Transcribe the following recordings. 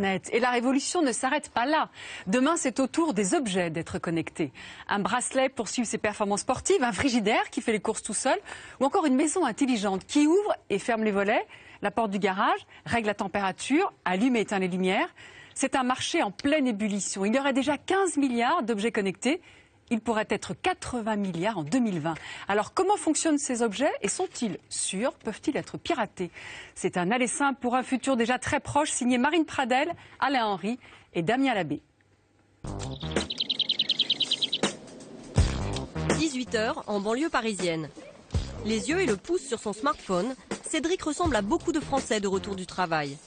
Et la révolution ne s'arrête pas là. Demain, c'est au tour des objets d'être connectés. Un bracelet pour suivre ses performances sportives, un frigidaire qui fait les courses tout seul, ou encore une maison intelligente qui ouvre et ferme les volets, la porte du garage, règle la température, allume et éteint les lumières. C'est un marché en pleine ébullition. Il y aurait déjà 15 milliards d'objets connectés. Il pourrait être 80 milliards en 2020. Alors comment fonctionnent ces objets et sont-ils sûrs? Peuvent-ils être piratés? C'est un aller simple pour un futur déjà très proche, signé Marine Pradel, Alain Henry et Damien Labbé. 18h en banlieue parisienne. Les yeux et le pouce sur son smartphone, Cédric ressemble à beaucoup de Français de retour du travail.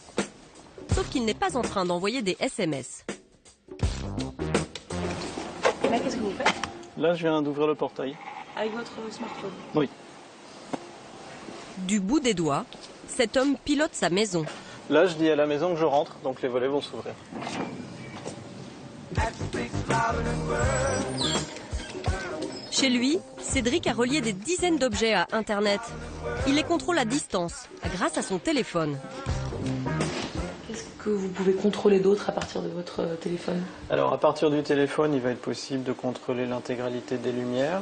Sauf qu'il n'est pas en train d'envoyer des SMS. Là, qu'est-ce que vous faites? Là, je viens d'ouvrir le portail. Avec votre smartphone? Oui. Du bout des doigts, cet homme pilote sa maison. Là, je dis à la maison que je rentre, donc les volets vont s'ouvrir. Chez lui, Cédric a relié des dizaines d'objets à Internet. Il les contrôle à distance, grâce à son téléphone. Qu'est-ce que vous pouvez contrôler d'autre à partir de votre téléphone? Alors, à partir du téléphone, il va être possible de contrôler l'intégralité des lumières.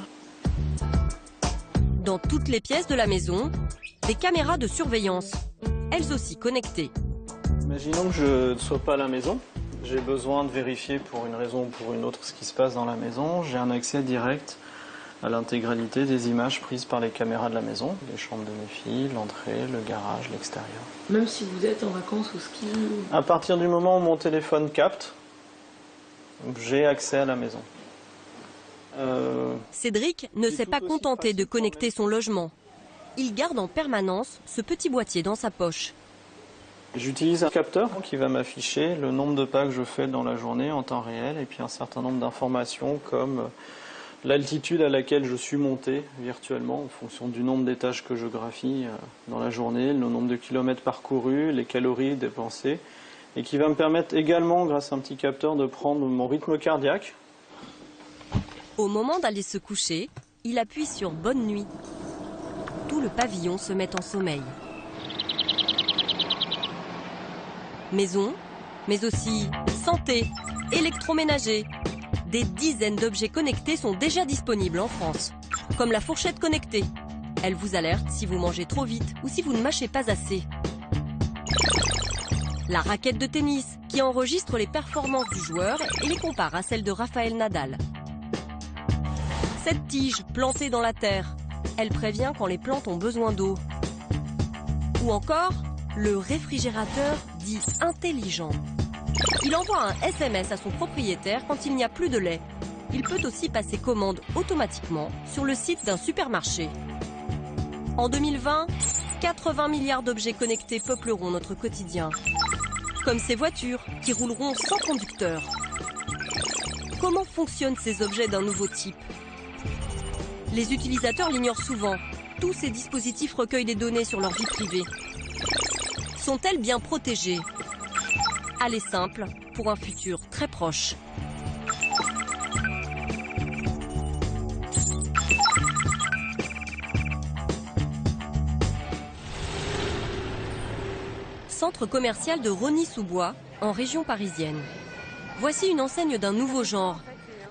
Dans toutes les pièces de la maison, des caméras de surveillance, elles aussi connectées. Imaginons que je ne sois pas à la maison. J'ai besoin de vérifier pour une raison ou pour une autre ce qui se passe dans la maison. J'ai un accès direct à l'intégralité des images prises par les caméras de la maison. Les chambres de mes filles, l'entrée, le garage, l'extérieur. Même si vous êtes en vacances au ski? À partir du moment où mon téléphone capte, j'ai accès à la maison. Cédric ne s'est pas contenté de connecter son logement. Il garde en permanence ce petit boîtier dans sa poche. J'utilise un capteur qui va m'afficher le nombre de pas que je fais dans la journée en temps réel et puis un certain nombre d'informations comme l'altitude à laquelle je suis monté virtuellement en fonction du nombre d'étages que je graphie dans la journée, le nombre de kilomètres parcourus, les calories dépensées et qui va me permettre également, grâce à un petit capteur, de prendre mon rythme cardiaque. Au moment d'aller se coucher, il appuie sur Bonne nuit. Tout le pavillon se met en sommeil. Maison, mais aussi santé, électroménager. Des dizaines d'objets connectés sont déjà disponibles en France, comme la fourchette connectée. Elle vous alerte si vous mangez trop vite ou si vous ne mâchez pas assez. La raquette de tennis qui enregistre les performances du joueur et les compare à celles de Rafael Nadal. Cette tige plantée dans la terre, elle prévient quand les plantes ont besoin d'eau. Ou encore, le réfrigérateur dit intelligent. Il envoie un SMS à son propriétaire quand il n'y a plus de lait. Il peut aussi passer commande automatiquement sur le site d'un supermarché. En 2020, 80 milliards d'objets connectés peupleront notre quotidien. Comme ces voitures qui rouleront sans conducteur. Comment fonctionnent ces objets d'un nouveau type? Les utilisateurs l'ignorent souvent. Tous ces dispositifs recueillent des données sur leur vie privée. Sont-elles bien protégées? Allez simple pour un futur très proche. Centre commercial de Rosny-sous-Bois, en région parisienne. Voici une enseigne d'un nouveau genre,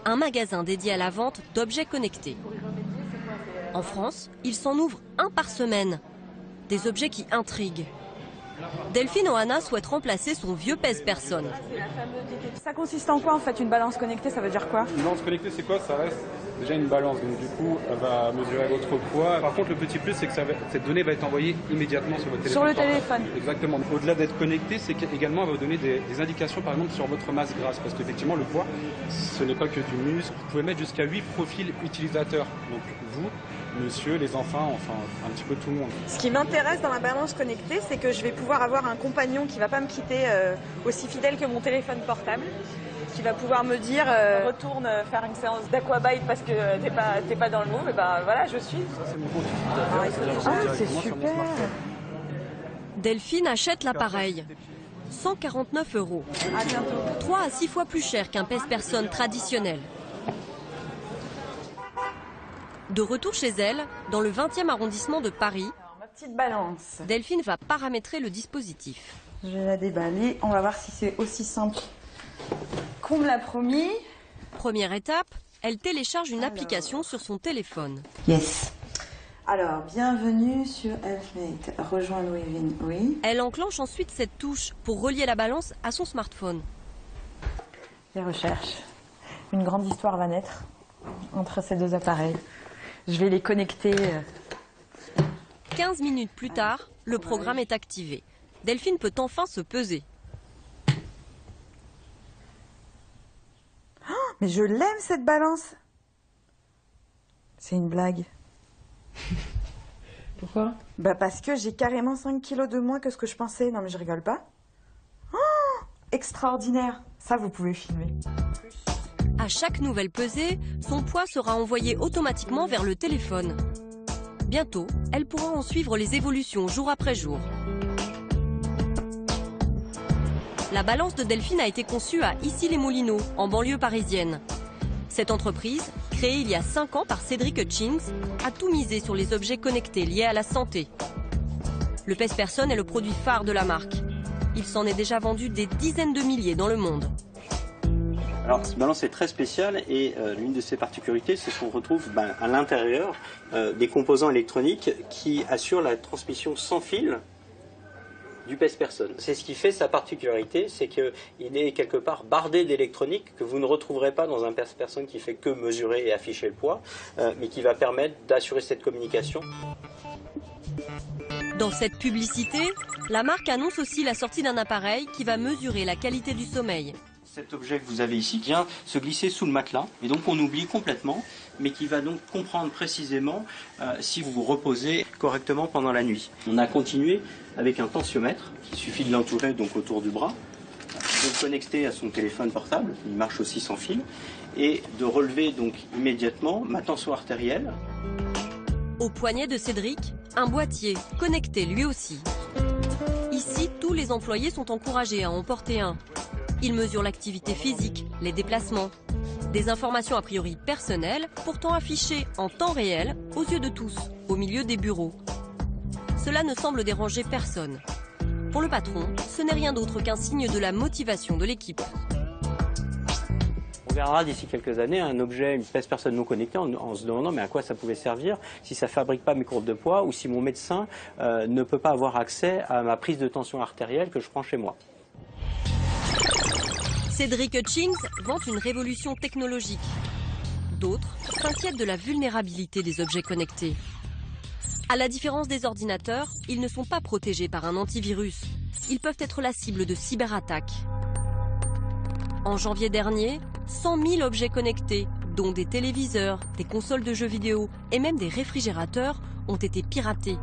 un magasin dédié à la vente d'objets connectés. En France, il s'en ouvre un par semaine. Des objets qui intriguent. Delphine Ohana souhaite remplacer son vieux pèse-personne. Ça consiste en quoi en fait une balance connectée? Ça veut dire quoi? Une balance connectée, c'est quoi? Ça reste déjà une balance, donc du coup elle va mesurer votre poids. Par contre, le petit plus, c'est que cette donnée va être envoyée immédiatement sur votre téléphone. Sur le téléphone. Exactement. Au-delà d'être connecté, c'est qu'également elle va vous donner des indications par exemple sur votre masse grasse, parce qu'effectivement le poids, ce n'est pas que du muscle. Vous pouvez mettre jusqu'à 8 profils utilisateurs. Donc vous, monsieur, les enfants, enfin un petit peu tout le monde. Ce qui m'intéresse dans la balance connectée, c'est que je vais pouvoir avoir un compagnon qui va pas me quitter aussi fidèle que mon téléphone portable, qui va pouvoir me dire retourne faire une séance d'aquabike parce que t'es pas dans le move, et ben voilà, je suis. Ça, c'est mon compte utilisateur. C'est super. Delphine achète l'appareil. 149 €. À bientôt. 3 à 6 fois plus cher qu'un pèse-personne traditionnel. De retour chez elle, dans le 20e arrondissement de Paris, Ma petite balance. Delphine va paramétrer le dispositif. Je vais la déballer. On va voir si c'est aussi simple qu'on me l'a promis. Première étape, elle télécharge une application sur son téléphone. Yes. Alors, bienvenue sur Elfmate. Rejoindre Within, oui. Elle enclenche ensuite cette touche pour relier la balance à son smartphone. Les recherches. Une grande histoire va naître entre ces deux appareils. Je vais les connecter. 15 minutes plus tard, le programme est activé. Delphine peut enfin se peser. Oh, mais je l'aime cette balance. C'est une blague. Pourquoi? Bah parce que j'ai carrément 5 kilos de moins que ce que je pensais. Non mais je rigole pas. Oh, extraordinaire. Ça vous pouvez filmer. À chaque nouvelle pesée, son poids sera envoyé automatiquement vers le téléphone. Bientôt, elle pourra en suivre les évolutions jour après jour. La balance de Delphine a été conçue à Issy-les-Moulineaux, en banlieue parisienne. Cette entreprise, créée il y a 5 ans par Cédric Hutchings, a tout misé sur les objets connectés liés à la santé. Le pèse-personne est le produit phare de la marque. Il s'en est déjà vendu des dizaines de milliers dans le monde. Alors, cette balance est très spéciale et l'une de ses particularités, c'est qu'on retrouve à l'intérieur des composants électroniques qui assurent la transmission sans fil du pèse-personne. C'est ce qui fait sa particularité, c'est qu'il est quelque part bardé d'électronique que vous ne retrouverez pas dans un pèse-personne qui fait que mesurer et afficher le poids, mais qui va permettre d'assurer cette communication. Dans cette publicité, la marque annonce aussi la sortie d'un appareil qui va mesurer la qualité du sommeil. Cet objet que vous avez ici vient se glisser sous le matelas et donc on oublie complètement, mais qui va donc comprendre précisément si vous vous reposez correctement pendant la nuit. On a continué avec un tensiomètre, il suffit de l'entourer donc autour du bras, de le connecter à son téléphone portable, il marche aussi sans fil, et de relever donc immédiatement ma tension artérielle. Au poignet de Cédric, un boîtier connecté lui aussi. Ici, tous les employés sont encouragés à en porter un. Il mesure l'activité physique, les déplacements. Des informations a priori personnelles, pourtant affichées en temps réel, aux yeux de tous, au milieu des bureaux. Cela ne semble déranger personne. Pour le patron, ce n'est rien d'autre qu'un signe de la motivation de l'équipe. On verra d'ici quelques années un objet, une pèse-personne non connectée en se demandant mais à quoi ça pouvait servir si ça ne fabrique pas mes courbes de poids ou si mon médecin ne peut pas avoir accès à ma prise de tension artérielle que je prends chez moi. Cédric Hutchings vante une révolution technologique. D'autres s'inquiètent de la vulnérabilité des objets connectés. À la différence des ordinateurs, ils ne sont pas protégés par un antivirus. Ils peuvent être la cible de cyberattaques. En janvier dernier, 100 000 objets connectés, dont des téléviseurs, des consoles de jeux vidéo et même des réfrigérateurs, ont été piratés.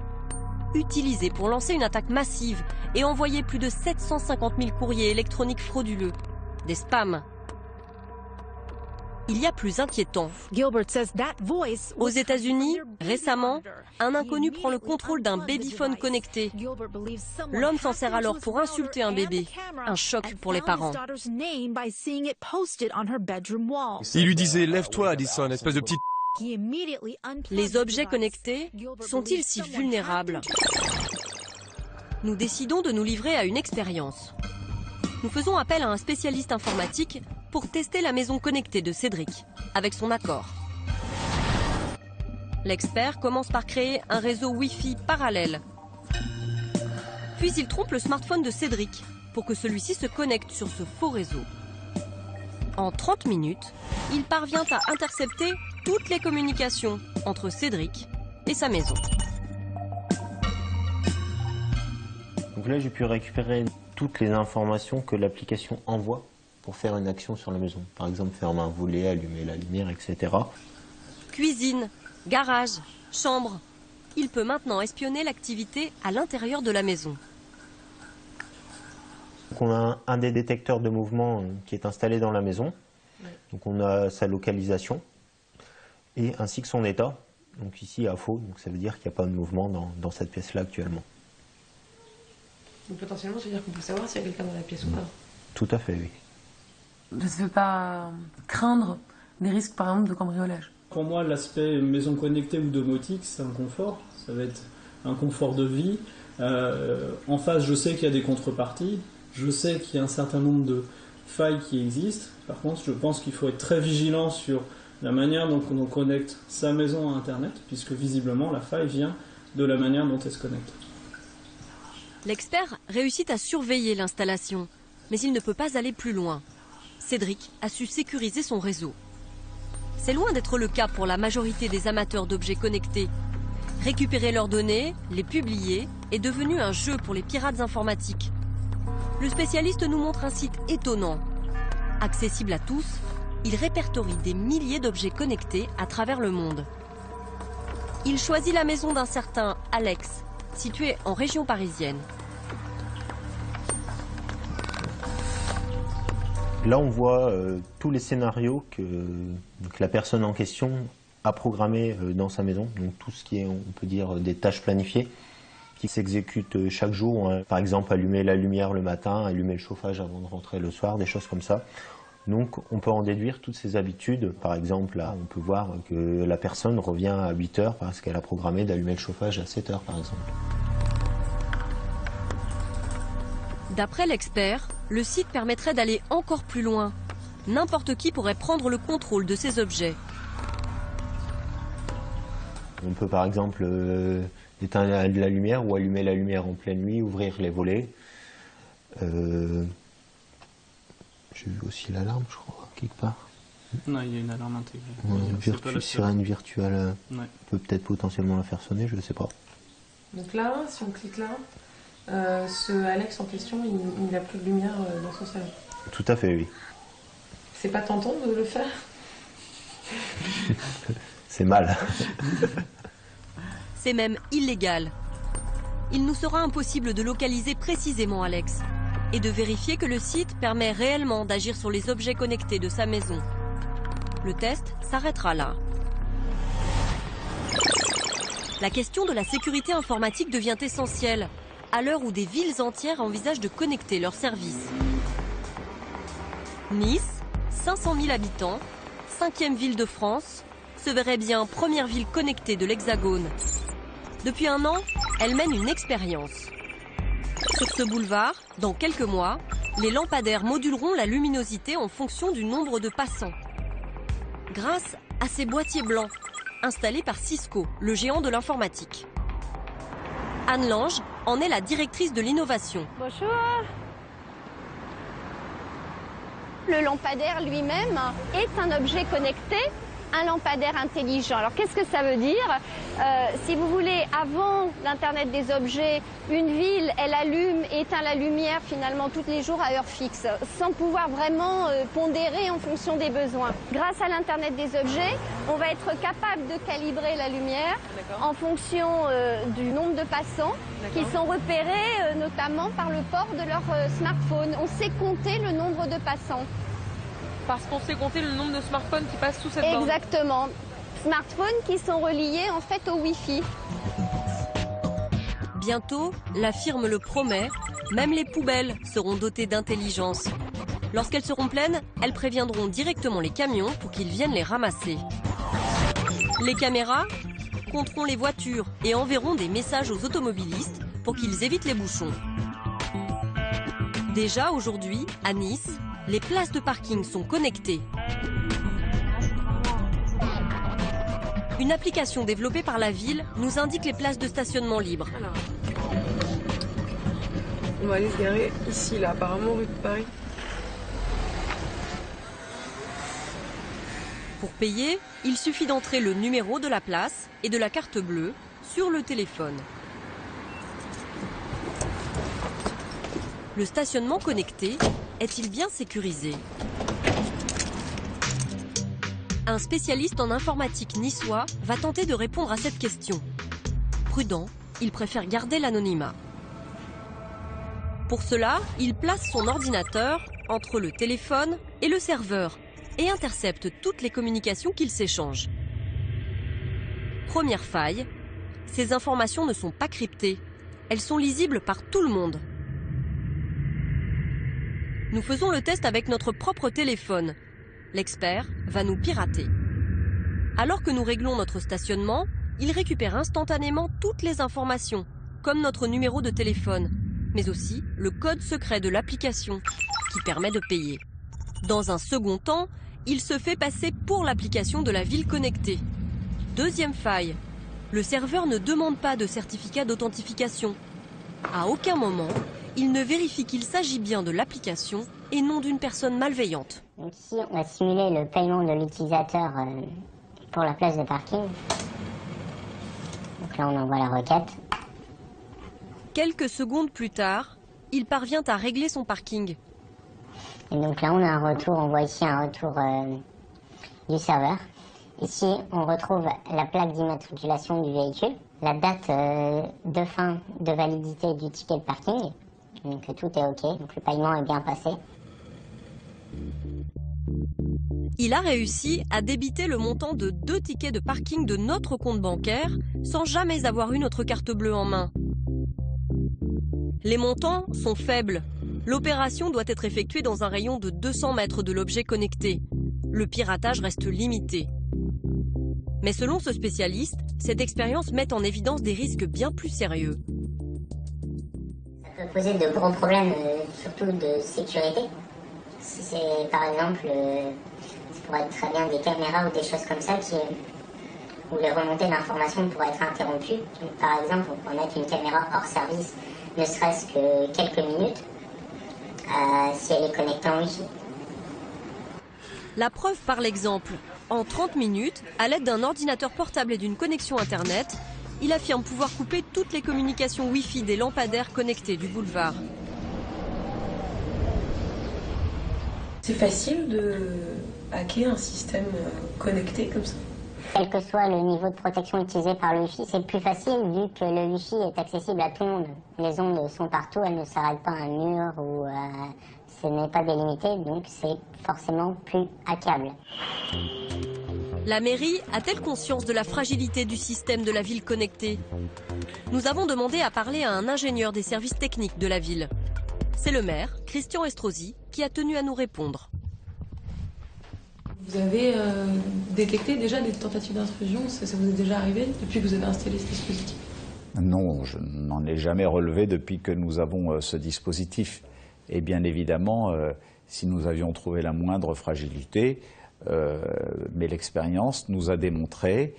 Utilisés pour lancer une attaque massive et envoyer plus de 750 000 courriers électroniques frauduleux. Des spams. Il y a plus inquiétant. Aux États-Unis, récemment, un inconnu prend le contrôle d'un babyphone connecté. L'homme s'en sert alors pour insulter un bébé. Un choc pour les parents. Il lui disait « Lève-toi, Addison, espèce de petite... » Les objets connectés sont-ils si vulnérables? Nous décidons de nous livrer à une expérience. Nous faisons appel à un spécialiste informatique pour tester la maison connectée de Cédric, avec son accord. L'expert commence par créer un réseau Wi-Fi parallèle. Puis il trompe le smartphone de Cédric pour que celui-ci se connecte sur ce faux réseau. En 30 minutes, il parvient à intercepter toutes les communications entre Cédric et sa maison. Donc là, j'ai pu récupérer toutes les informations que l'application envoie pour faire une action sur la maison. Par exemple, fermer un volet, allumer la lumière, etc. Cuisine, garage, chambre. Il peut maintenant espionner l'activité à l'intérieur de la maison. Donc on a un des détecteurs de mouvement qui est installé dans la maison. Donc on a sa localisation et ainsi que son état. Donc ici à faux, donc ça veut dire qu'il n'y a pas de mouvement dans cette pièce-là actuellement. Donc potentiellement, ça veut dire qu'on peut savoir s'il y a quelqu'un dans la pièce ou pas. Tout à fait, oui. Ça ne fait pas craindre des risques, par exemple, de cambriolage. Pour moi, l'aspect maison connectée ou domotique, c'est un confort. Ça va être un confort de vie, En face, je sais qu'il y a des contreparties, je sais qu'il y a un certain nombre de failles qui existent. Par contre, je pense qu'il faut être très vigilant sur la manière dont on connecte sa maison à Internet, puisque visiblement la faille vient de la manière dont elle se connecte. L'expert réussit à surveiller l'installation, mais il ne peut pas aller plus loin. Cédric a su sécuriser son réseau. C'est loin d'être le cas pour la majorité des amateurs d'objets connectés. Récupérer leurs données, les publier, est devenu un jeu pour les pirates informatiques. Le spécialiste nous montre un site étonnant. Accessible à tous, il répertorie des milliers d'objets connectés à travers le monde. Il choisit la maison d'un certain Alex, situé en région parisienne. Là, on voit tous les scénarios que la personne en question a programmés dans sa maison. Donc tout ce qui est, on peut dire, des tâches planifiées qui s'exécutent chaque jour. Par exemple, allumer la lumière le matin, allumer le chauffage avant de rentrer le soir, des choses comme ça. Donc on peut en déduire toutes ces habitudes. Par exemple, là, on peut voir que la personne revient à 8 heures parce qu'elle a programmé d'allumer le chauffage à 7 heures, par exemple. D'après l'expert, le site permettrait d'aller encore plus loin. N'importe qui pourrait prendre le contrôle de ces objets. On peut par exemple éteindre la lumière ou allumer la lumière en pleine nuit, ouvrir les volets. J'ai vu aussi l'alarme, je crois, quelque part. Non, il y a une alarme intégrée. Sirène virtuelle ouais. Peut peut-être potentiellement la faire sonner, je ne sais pas. Donc là, si on clique là, ce Alex en question, il n'a plus de lumière dans son salon. Tout à fait, oui. C'est pas tentant de le faire? C'est mal. C'est même illégal. Il nous sera impossible de localiser précisément Alex et de vérifier que le site permet réellement d'agir sur les objets connectés de sa maison. Le test s'arrêtera là. La question de la sécurité informatique devient essentielle à l'heure où des villes entières envisagent de connecter leurs services. Nice, 500 000 habitants, 5e ville de France, se verrait bien première ville connectée de l'Hexagone. Depuis un an, elle mène une expérience. Sur ce boulevard, dans quelques mois, les lampadaires moduleront la luminosité en fonction du nombre de passants. Grâce à ces boîtiers blancs, installés par Cisco, le géant de l'informatique. Anne Lange en est la directrice de l'innovation. Bonjour. Le lampadaire lui-même est un objet connecté, un lampadaire intelligent. Alors qu'est-ce que ça veut dire? Si vous voulez, avant l'Internet des objets, une ville, elle allume et éteint la lumière finalement tous les jours à heure fixe, sans pouvoir vraiment pondérer en fonction des besoins. Grâce à l'Internet des objets, on va être capable de calibrer la lumière en fonction du nombre de passants qui sont repérés notamment par le port de leur smartphone. On sait compter le nombre de passants. Parce qu'on sait compter le nombre de smartphones qui passent sous cette borne. Exactement. Smartphones qui sont reliés en fait au Wi-Fi. Bientôt, la firme le promet, même les poubelles seront dotées d'intelligence. Lorsqu'elles seront pleines, elles préviendront directement les camions pour qu'ils viennent les ramasser. Les caméras compteront les voitures et enverront des messages aux automobilistes pour qu'ils évitent les bouchons. Déjà aujourd'hui, à Nice, les places de parking sont connectées. Une application développée par la ville nous indique les places de stationnement libres. Alors, on va aller se garer ici, là, apparemment rue de Paris. Pour payer, il suffit d'entrer le numéro de la place et de la carte bleue sur le téléphone. Le stationnement connecté est-il bien sécurisé? Un spécialiste en informatique niçois va tenter de répondre à cette question. Prudent, il préfère garder l'anonymat. Pour cela, il place son ordinateur entre le téléphone et le serveur et intercepte toutes les communications qu'ils s'échangent. Première faille, ces informations ne sont pas cryptées. Elles sont lisibles par tout le monde. Nous faisons le test avec notre propre téléphone. L'expert va nous pirater. Alors que nous réglons notre stationnement, il récupère instantanément toutes les informations comme notre numéro de téléphone, mais aussi le code secret de l'application qui permet de payer. Dans un second temps, il se fait passer pour l'application de la ville connectée. Deuxième faille, le serveur ne demande pas de certificat d'authentification. À aucun moment, il ne vérifie qu'il s'agit bien de l'application et non d'une personne malveillante. Donc ici, on va simuler le paiement de l'utilisateur pour la place de parking. Donc là, on envoie la requête. Quelques secondes plus tard, il parvient à régler son parking. Et donc là, on a un retour, on voit ici un retour du serveur. Ici, on retrouve la plaque d'immatriculation du véhicule, la date de fin de validité du ticket de parking. Donc tout est OK, donc le paiement est bien passé. Il a réussi à débiter le montant de 2 tickets de parking de notre compte bancaire sans jamais avoir eu notre carte bleue en main. Les montants sont faibles. L'opération doit être effectuée dans un rayon de 200 mètres de l'objet connecté. Le piratage reste limité. Mais selon ce spécialiste, cette expérience met en évidence des risques bien plus sérieux. Ça peut poser de gros problèmes, surtout de sécurité. Si c'est par exemple, ça pourrait être très bien des caméras ou des choses comme ça où les remontées d'informations pourraient être interrompues. Donc, par exemple, on pourrait mettre une caméra hors service, ne serait-ce que quelques minutes, si elle est connectée en Wi-Fi. La preuve par l'exemple. En 30 minutes, à l'aide d'un ordinateur portable et d'une connexion Internet, il affirme pouvoir couper toutes les communications Wi-Fi des lampadaires connectés du boulevard. C'est facile de hacker un système connecté comme ça? Quel que soit le niveau de protection utilisé par le Wi-Fi, c'est plus facile vu que le Wi-Fi est accessible à tout le monde. Les ondes sont partout, elles ne s'arrêtent pas à un mur ou ce n'est pas délimité, donc c'est forcément plus hackable. La mairie a-t-elle conscience de la fragilité du système de la ville connectée? Nous avons demandé à parler à un ingénieur des services techniques de la ville. C'est le maire, Christian Estrosi, qui a tenu à nous répondre. Vous avez détecté déjà des tentatives d'intrusion? Ça vous est déjà arrivé depuis que vous avez installé ce dispositif? Non, je n'en ai jamais relevé depuis que nous avons ce dispositif. Et bien évidemment, si nous avions trouvé la moindre fragilité, mais l'expérience nous a démontré,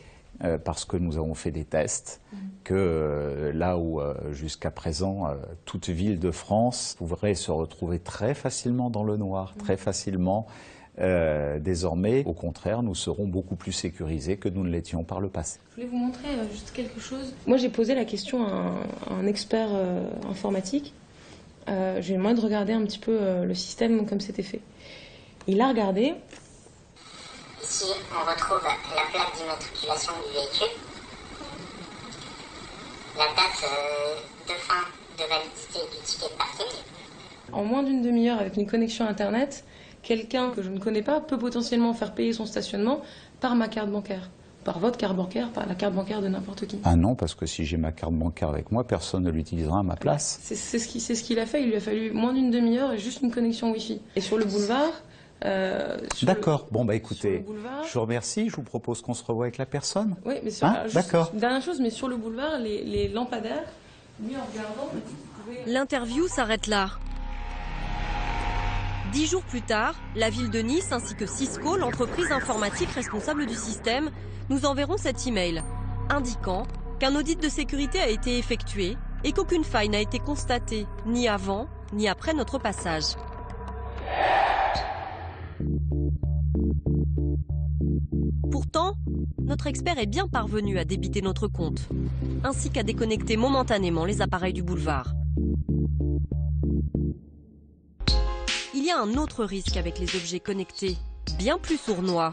parce que nous avons fait des tests, que là où jusqu'à présent toute ville de France pourrait se retrouver très facilement dans le noir, très facilement, désormais, au contraire, nous serons beaucoup plus sécurisés que nous ne l'étions par le passé. Je voulais vous montrer juste quelque chose. Moi, j'ai posé la question à un expert informatique. J'ai demandé de regarder un petit peu le système comme c'était fait. Il a regardé. Ici, on retrouve la plaque d'immatriculation du véhicule, la date de fin de validité du ticket de parking. En moins d'une demi-heure, avec une connexion Internet, quelqu'un que je ne connais pas peut potentiellement faire payer son stationnement par ma carte bancaire. Par votre carte bancaire, par la carte bancaire de n'importe qui. Ah non, parce que si j'ai ma carte bancaire avec moi, personne ne l'utilisera à ma place. C'est ce qu'il a fait. Il lui a fallu moins d'une demi-heure et juste une connexion Wi-Fi. Et sur le boulevard... D'accord. Bon, bah écoutez, je vous remercie. Je vous propose qu'on se revoie avec la personne. Oui, mais d'accord. Dernière chose, mais sur le boulevard, les lampadaires, lui en regardant... L'interview s'arrête là. 10 jours plus tard, la ville de Nice ainsi que Cisco, l'entreprise informatique responsable du système, nous enverront cet email indiquant qu'un audit de sécurité a été effectué et qu'aucune faille n'a été constatée ni avant ni après notre passage. Pourtant, notre expert est bien parvenu à débiter notre compte, ainsi qu'à déconnecter momentanément les appareils du boulevard. Il y a un autre risque avec les objets connectés, bien plus sournois.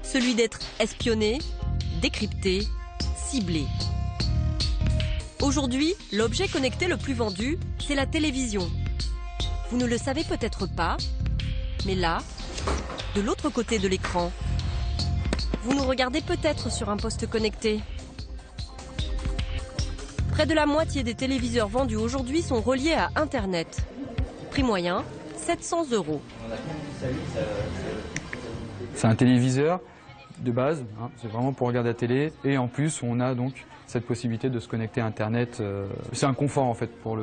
Celui d'être espionné, décrypté, ciblé. Aujourd'hui, l'objet connecté le plus vendu, c'est la télévision. Vous ne le savez peut-être pas, mais là, de l'autre côté de l'écran, vous nous regardez peut-être sur un poste connecté. Près de la moitié des téléviseurs vendus aujourd'hui sont reliés à Internet. Prix moyen, 700 €. C'est un téléviseur de base, hein, c'est vraiment pour regarder la télé. Et en plus, on a donc cette possibilité de se connecter à Internet. C'est un confort en fait pour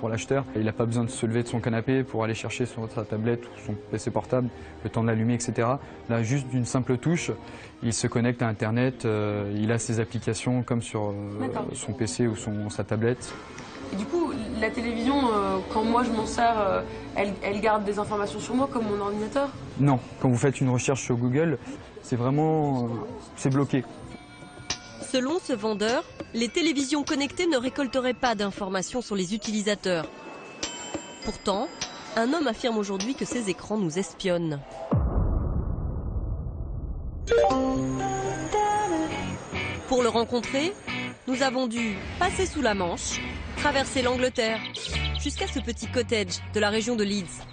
l'acheteur. Il n'a pas besoin de se lever de son canapé pour aller chercher sur sa tablette ou son PC portable, le temps de l'allumer, etc. Là, juste d'une simple touche, il se connecte à Internet, il a ses applications comme sur son PC ou sa tablette. Et du coup, la télévision, quand moi je m'en sers, elle garde des informations sur moi comme mon ordinateur? Non, quand vous faites une recherche sur Google, c'est vraiment c'est bloqué. Selon ce vendeur, les télévisions connectées ne récolteraient pas d'informations sur les utilisateurs. Pourtant, un homme affirme aujourd'hui que ces écrans nous espionnent. Pour le rencontrer, nous avons dû passer sous la Manche, traverser l'Angleterre, jusqu'à ce petit cottage de la région de Leeds.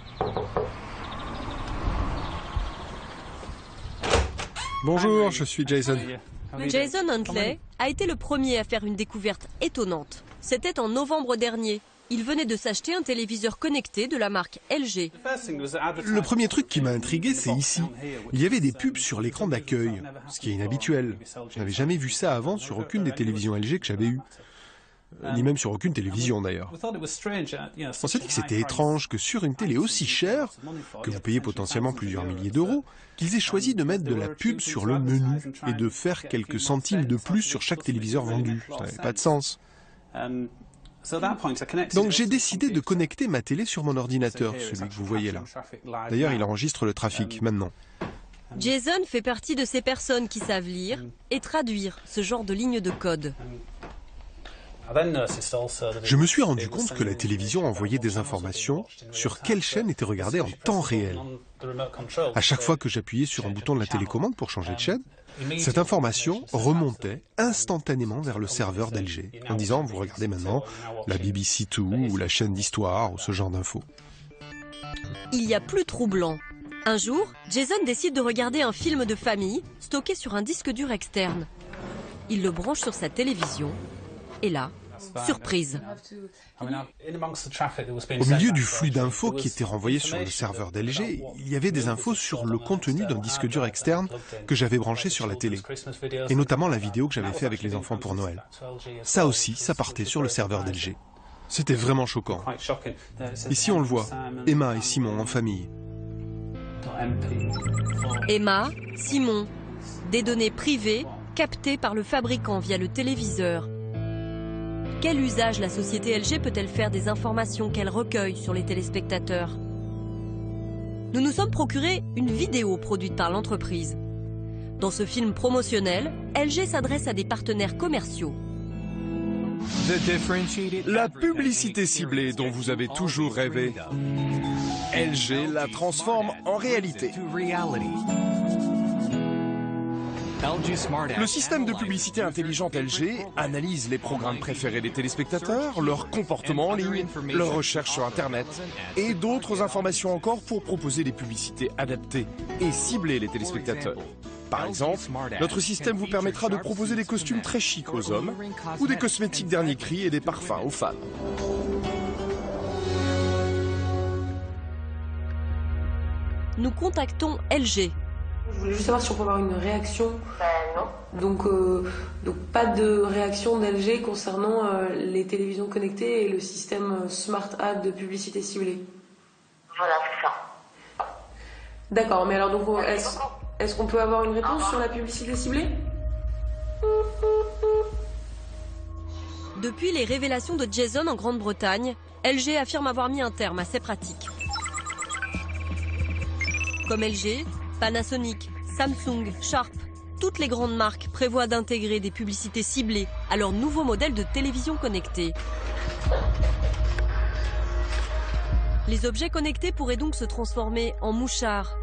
Bonjour, je suis Jason. Jason Huntley a été le premier à faire une découverte étonnante. C'était en novembre dernier. Il venait de s'acheter un téléviseur connecté de la marque LG. Le premier truc qui m'a intrigué, c'est ici. Il y avait des pubs sur l'écran d'accueil, ce qui est inhabituel. Je n'avais jamais vu ça avant sur aucune des télévisions LG que j'avais eues. Ni même sur aucune télévision d'ailleurs. On s'est dit que c'était étrange que sur une télé aussi chère, que vous payez potentiellement plusieurs milliers d'euros, qu'ils aient choisi de mettre de la pub sur le menu et de faire quelques centimes de plus sur chaque téléviseur vendu. Ça n'avait pas de sens. Donc j'ai décidé de connecter ma télé sur mon ordinateur, celui que vous voyez là. D'ailleurs, il enregistre le trafic maintenant. Jason fait partie de ces personnes qui savent lire et traduire ce genre de lignes de code. Je me suis rendu compte que la télévision envoyait des informations sur quelle chaîne était regardée en temps réel. À chaque fois que j'appuyais sur un bouton de la télécommande pour changer de chaîne, cette information remontait instantanément vers le serveur d'LG, en disant « vous regardez maintenant la BBC 2 ou la chaîne d'histoire » ou ce genre d'infos. Il y a plus troublant. Un jour, Jason décide de regarder un film de famille stocké sur un disque dur externe. Il le branche sur sa télévision et là, surprise. Au milieu du flux d'infos qui était renvoyé sur le serveur d'LG, il y avait des infos sur le contenu d'un disque dur externe que j'avais branché sur la télé, et notamment la vidéo que j'avais fait avec les enfants pour Noël. Ça aussi, ça partait sur le serveur d'LG. C'était vraiment choquant. Ici, on le voit, Emma et Simon en famille. Emma, Simon, des données privées captées par le fabricant via le téléviseur. Quel usage la société LG peut-elle faire des informations qu'elle recueille sur les téléspectateurs? Nous nous sommes procuré une vidéo produite par l'entreprise. Dans ce film promotionnel, LG s'adresse à des partenaires commerciaux. La publicité ciblée dont vous avez toujours rêvé, LG la transforme en réalité. Le système de publicité intelligente LG analyse les programmes préférés des téléspectateurs, leur comportement en ligne, leurs recherches sur Internet et d'autres informations encore pour proposer des publicités adaptées et cibler les téléspectateurs. Par exemple, notre système vous permettra de proposer des costumes très chics aux hommes ou des cosmétiques dernier cri et des parfums aux femmes. Nous contactons LG. Je voulais juste savoir si on peut avoir une réaction. Non. Donc pas de réaction d'LG concernant les télévisions connectées et le système Smart Ad de publicité ciblée. Voilà, c'est ça. D'accord, mais alors donc est-ce qu'on peut avoir une réponse sur la publicité ciblée? Depuis les révélations de Jason en Grande-Bretagne, LG affirme avoir mis un terme à ces pratiques. Comme LG, Panasonic, Samsung, Sharp, toutes les grandes marques prévoient d'intégrer des publicités ciblées à leur nouveau modèle de télévision connectée. Les objets connectés pourraient donc se transformer en mouchards.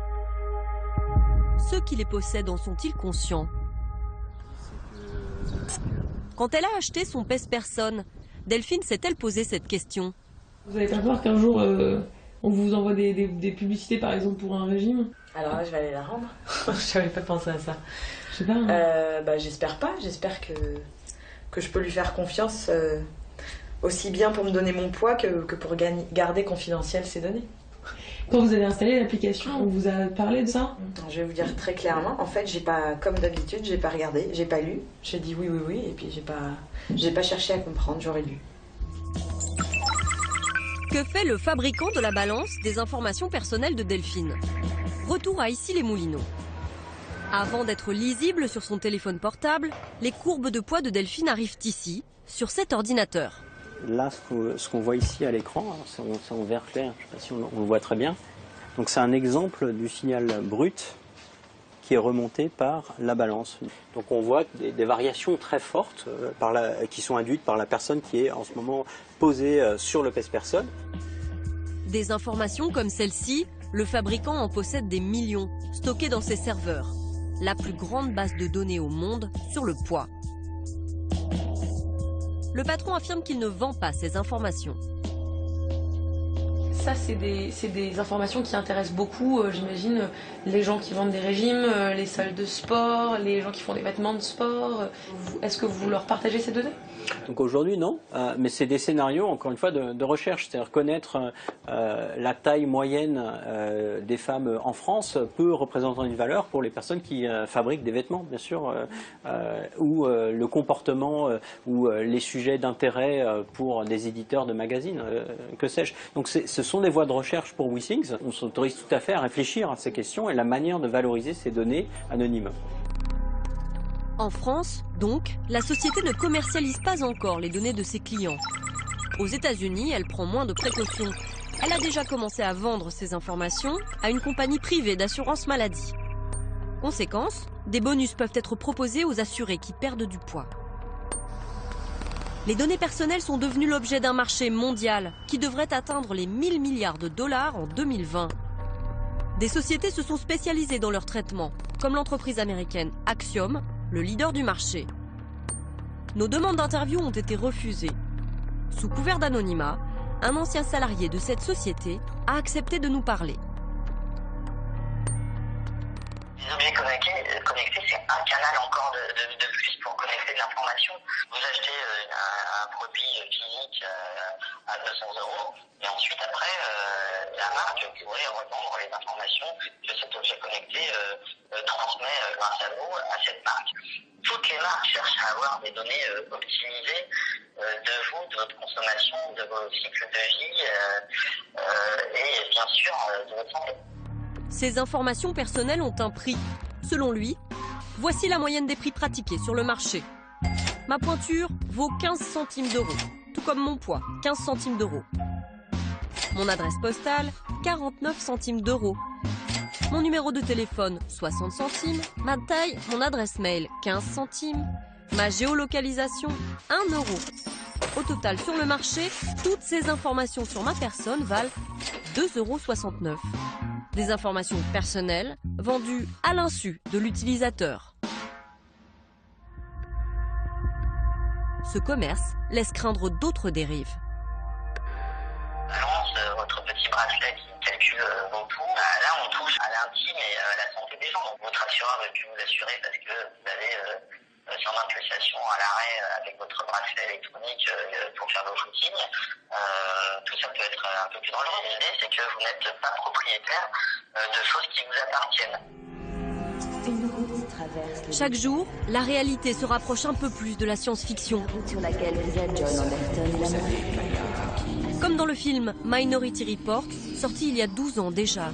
Ceux qui les possèdent en sont-ils conscients? Quand elle a acheté son pèse-personne, Delphine s'est-elle posé cette question? Vous avez pas peur qu'un jour on vous envoie des publicités par exemple pour un régime? Alors là, je vais aller la rendre. J'avais pas pensé à ça. Je sais pas. J'espère pas. J'espère que je peux lui faire confiance aussi bien pour me donner mon poids que pour garder confidentiel ces données. Quand vous avez installé l'application, on vous a parlé de ça? Je vais vous dire très clairement, en fait, j'ai pas, comme d'habitude, j'ai pas regardé, j'ai pas lu, j'ai dit oui, oui, oui, et puis j'ai pas cherché à comprendre, j'aurais lu. Que fait le fabricant de la balance des informations personnelles de Delphine? Retour à Issy-les-Moulineaux. Avant d'être lisibles sur son téléphone portable, les courbes de poids de Delphine arrivent ici, sur cet ordinateur. Là, ce qu'on voit ici à l'écran, c'est en vert clair, je ne sais pas si on le voit très bien. Donc c'est un exemple du signal brut qui est remonté par la balance. Donc on voit des variations très fortes qui sont induites par la personne qui est en ce moment posée sur le pèse-personne. Des informations comme celle-ci, le fabricant en possède des millions, stockées dans ses serveurs. La plus grande base de données au monde sur le poids. Le patron affirme qu'il ne vend pas ces informations. Ça, c'est des informations qui intéressent beaucoup, j'imagine, les gens qui vendent des régimes, les salles de sport, les gens qui font des vêtements de sport. Est-ce que vous leur partagez ces données? Donc aujourd'hui, non, mais c'est des scénarios, encore une fois, de recherche. C'est-à-dire connaître la taille moyenne des femmes en France peut représenter une valeur pour les personnes qui fabriquent des vêtements, bien sûr, ou le comportement ou les sujets d'intérêt pour des éditeurs de magazines, que sais-je. Donc ce sont des voies de recherche pour WeThings. On s'autorise tout à fait à réfléchir à ces questions et la manière de valoriser ces données anonymes. En France, donc, la société ne commercialise pas encore les données de ses clients. Aux États-Unis, elle prend moins de précautions. Elle a déjà commencé à vendre ces informations à une compagnie privée d'assurance maladie. Conséquence, des bonus peuvent être proposés aux assurés qui perdent du poids. Les données personnelles sont devenues l'objet d'un marché mondial qui devrait atteindre les 1000 milliards de dollars en 2020. Des sociétés se sont spécialisées dans leur traitement, comme l'entreprise américaine Axiom, le leader du marché. Nos demandes d'interview ont été refusées. Sous couvert d'anonymat, un ancien salarié de cette société a accepté de nous parler. Les objets connectés, c'est un canal encore de plus pour connecter de l'information. Vous achetez un produit physique à 200 €, et ensuite après, la marque pourrait revendre les informations que cet objet connecté transmet grâce à vous à cette marque. Toutes les marques cherchent à avoir des données optimisées de vous, de votre consommation, de vos cycles de vie et bien sûr de votre santé. Ces informations personnelles ont un prix. Selon lui, voici la moyenne des prix pratiqués sur le marché. Ma pointure vaut 15 centimes d'euros, tout comme mon poids, 15 centimes d'euros. Mon adresse postale, 49 centimes d'euros. Mon numéro de téléphone, 60 centimes. Ma taille, mon adresse mail, 15 centimes. Ma géolocalisation, 1 euro. Au total, sur le marché, toutes ces informations sur ma personne valent 2,69 €. Des informations personnelles vendues à l'insu de l'utilisateur. Ce commerce laisse craindre d'autres dérives. Balance votre petit bracelet qui calcule vos poids. Là, on touche à l'intime et à la santé des gens. Donc, votre assureur veut plus vous assurer parce que vous avez son appréciation à l'arrêt avec votre bracelet électronique pour faire vos footings. Tout ça peut être un peu plus dangereux. L'idée, c'est que vous n'êtes pas propriétaire de choses qui vous appartiennent. Chaque jour, la réalité se rapproche un peu plus de la science-fiction. Comme dans le film Minority Report, sorti il y a 12 ans déjà.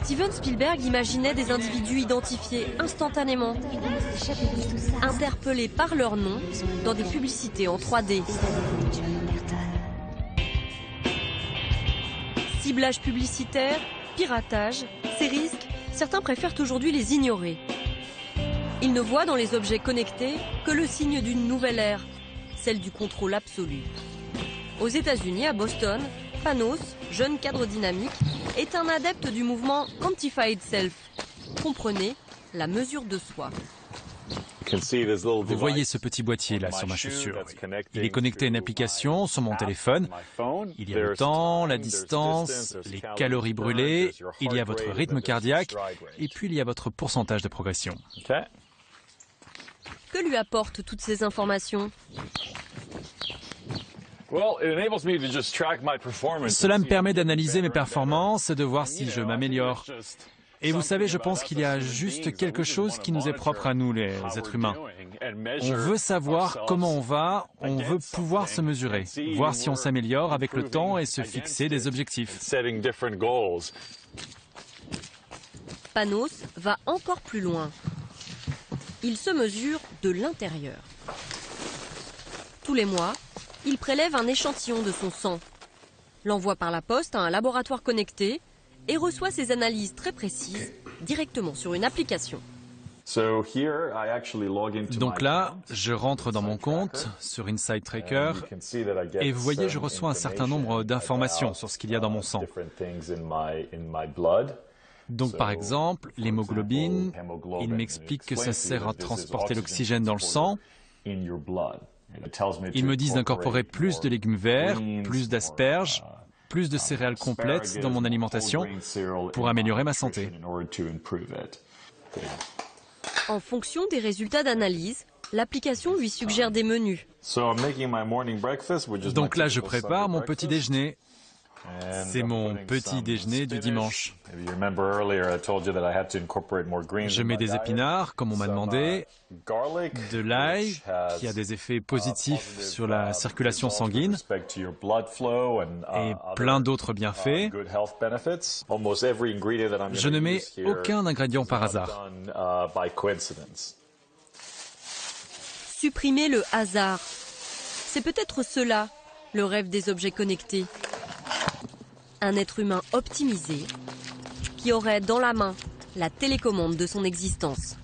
Steven Spielberg imaginait des individus identifiés instantanément, interpellés par leur nom dans des publicités en 3D. Ciblage publicitaire, piratage, ces risques, certains préfèrent aujourd'hui les ignorer. Ils ne voient dans les objets connectés que le signe d'une nouvelle ère, celle du contrôle absolu. Aux États-Unis, à Boston, Panos, jeune cadre dynamique, est un adepte du mouvement Quantified Self. Comprenez, la mesure de soi. Vous voyez ce petit boîtier là sur ma chaussure. Il est connecté à une application sur mon téléphone. Il y a le temps, la distance, les calories brûlées, il y a votre rythme cardiaque et puis il y a votre pourcentage de progression. Que lui apportent toutes ces informations ? Cela me permet d'analyser mes performances et de voir si je m'améliore. Et vous savez, je pense qu'il y a juste quelque chose qui nous est propre à nous, les êtres humains. On veut savoir comment on va, on veut pouvoir se mesurer, voir si on s'améliore avec le temps et se fixer des objectifs. Panos va encore plus loin. Il se mesure de l'intérieur. Tous les mois, il prélève un échantillon de son sang, l'envoie par la poste à un laboratoire connecté et reçoit ses analyses très précises directement sur une application. Donc là, je rentre dans mon compte sur Inside Tracker et vous voyez, je reçois un certain nombre d'informations sur ce qu'il y a dans mon sang. Donc par exemple, l'hémoglobine, il m'explique que ça sert à transporter l'oxygène dans le sang. Ils me disent d'incorporer plus de légumes verts, plus d'asperges, plus de céréales complètes dans mon alimentation pour améliorer ma santé. En fonction des résultats d'analyse, l'application lui suggère des menus. Donc là, je prépare mon petit déjeuner. C'est mon petit déjeuner du dimanche. Je mets des épinards, comme on m'a demandé, de l'ail, qui a des effets positifs sur la circulation sanguine, et plein d'autres bienfaits. Je ne mets aucun ingrédient par hasard. Supprimer le hasard. C'est peut-être cela, le rêve des objets connectés. Un être humain optimisé qui aurait dans la main la télécommande de son existence.